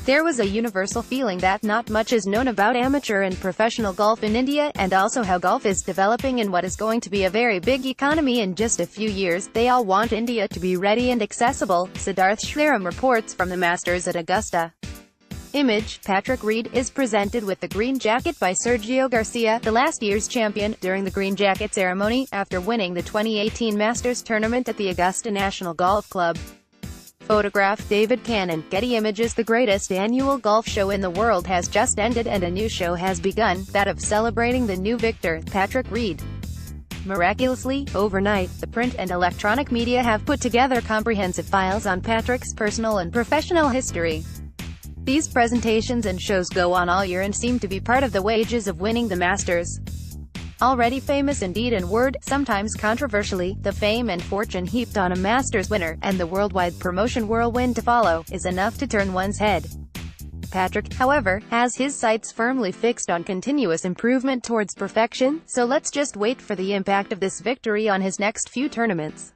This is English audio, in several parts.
There was a universal feeling that not much is known about amateur and professional golf in India, and also how golf is developing in what is going to be a very big economy in just a few years. They all want India to be ready and accessible, Siddharth Shriram reports from the Masters at Augusta. Image, Patrick Reed is presented with the green jacket by Sergio Garcia, the last year's champion, during the green jacket ceremony, after winning the 2018 Masters tournament at the Augusta National Golf Club. Photograph, David Cannon, Getty Images. The greatest annual golf show in the world has just ended and a new show has begun, that of celebrating the new victor, Patrick Reed. Miraculously, overnight, the print and electronic media have put together comprehensive files on Patrick's personal and professional history. These presentations and shows go on all year and seem to be part of the wages of winning the Masters. Already famous in deed and word, sometimes controversially, the fame and fortune heaped on a Masters winner, and the worldwide promotion whirlwind to follow, is enough to turn one's head. Patrick, however, has his sights firmly fixed on continuous improvement towards perfection, so let's just wait for the impact of this victory on his next few tournaments.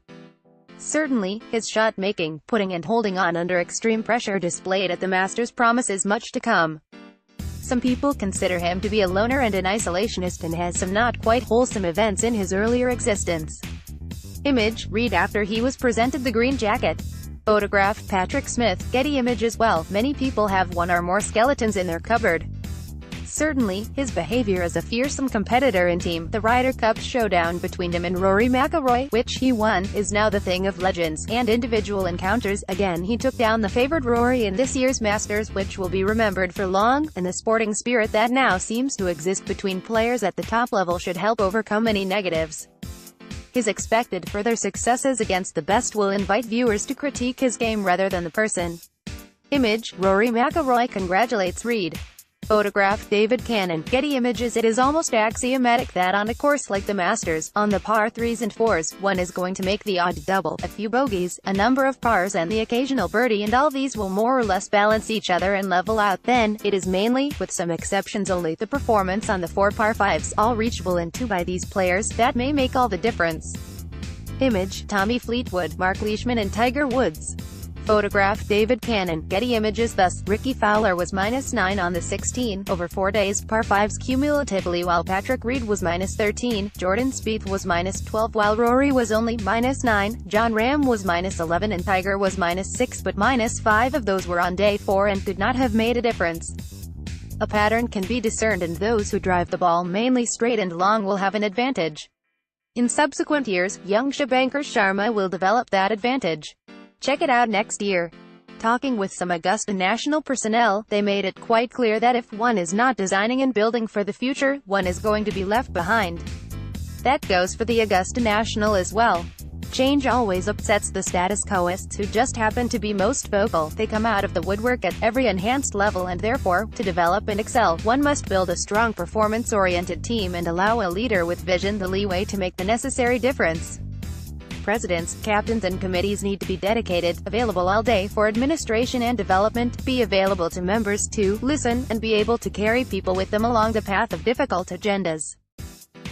Certainly, his shot-making, putting and holding on under extreme pressure displayed at the Masters promises much to come. Some people consider him to be a loner and an isolationist and has some not quite wholesome events in his earlier existence. Image, Reed after he was presented the green jacket. Photograph, Patrick Smith, Getty Images. Well, many people have one or more skeletons in their cupboard. Certainly, his behavior as a fearsome competitor in the Ryder Cup showdown between him and Rory McIlroy, which he won, is now the thing of legends, and individual encounters. Again, he took down the favored Rory in this year's Masters, which will be remembered for long, and the sporting spirit that now seems to exist between players at the top level should help overcome any negatives. His expected further successes against the best will invite viewers to critique his game rather than the person. Image, Rory McIlroy congratulates Reed. Photograph, David Cannon, Getty Images. It is almost axiomatic that on a course like the Masters, on the par 3s and 4s, one is going to make the odd double, a few bogeys, a number of pars and the occasional birdie, and all these will more or less balance each other and level out. Then, it is mainly, with some exceptions only, the performance on the 4 par 5s, all reachable in 2 by these players, that may make all the difference. Image, Tommy Fleetwood, Mark Leishman and Tiger Woods. Photograph, David Cannon, Getty Images. Thus, Ricky Fowler was -9 on the 16, over 4 days, par 5s cumulatively, while Patrick Reed was -13, Jordan Spieth was -12, while Rory was only -9, Jon Rahm was -11 and Tiger was -6, but -5 of those were on day 4 and could not have made a difference. A pattern can be discerned, and those who drive the ball mainly straight and long will have an advantage. In subsequent years, young Shubhankar Sharma will develop that advantage. Check it out next year. Talking with some Augusta National personnel, they made it quite clear that if one is not designing and building for the future, one is going to be left behind. That goes for the Augusta National as well. Change always upsets the status quoists who just happen to be most vocal. They come out of the woodwork at every enhanced level, and therefore, to develop and excel, one must build a strong performance-oriented team and allow a leader with vision the leeway to make the necessary difference. Presidents, captains and committees need to be dedicated, available all day for administration and development, be available to members to listen, and be able to carry people with them along the path of difficult agendas.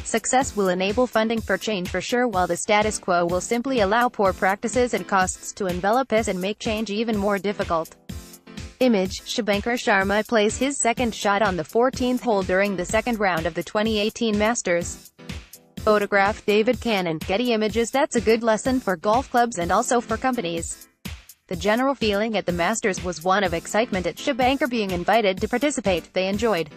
Success will enable funding for change for sure, while the status quo will simply allow poor practices and costs to envelop us and make change even more difficult. Image, Shubhankar Sharma plays his second shot on the 14th hole during the second round of the 2018 Masters. Photograph, David Cannon, Getty Images. That's a good lesson for golf clubs and also for companies. The general feeling at the Masters was one of excitement at Shubhankar being invited to participate. They enjoyed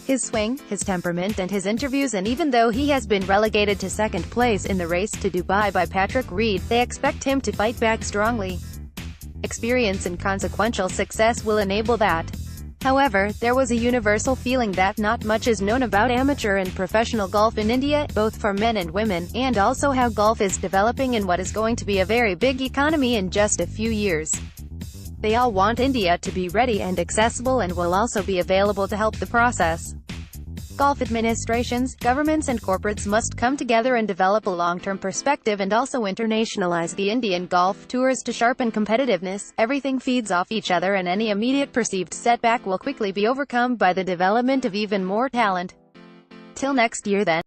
his swing, his temperament and his interviews, and even though he has been relegated to second place in the race to Dubai by Patrick Reed, they expect him to fight back strongly. Experience and consequential success will enable that. However, there was a universal feeling that not much is known about amateur and professional golf in India, both for men and women, and also how golf is developing in what is going to be a very big economy in just a few years. They all want India to be ready and accessible, and will also be available to help the process. Golf administrations, governments and corporates must come together and develop a long-term perspective, and also internationalize the Indian golf tours to sharpen competitiveness. Everything feeds off each other, and any immediate perceived setback will quickly be overcome by the development of even more talent. Till next year then.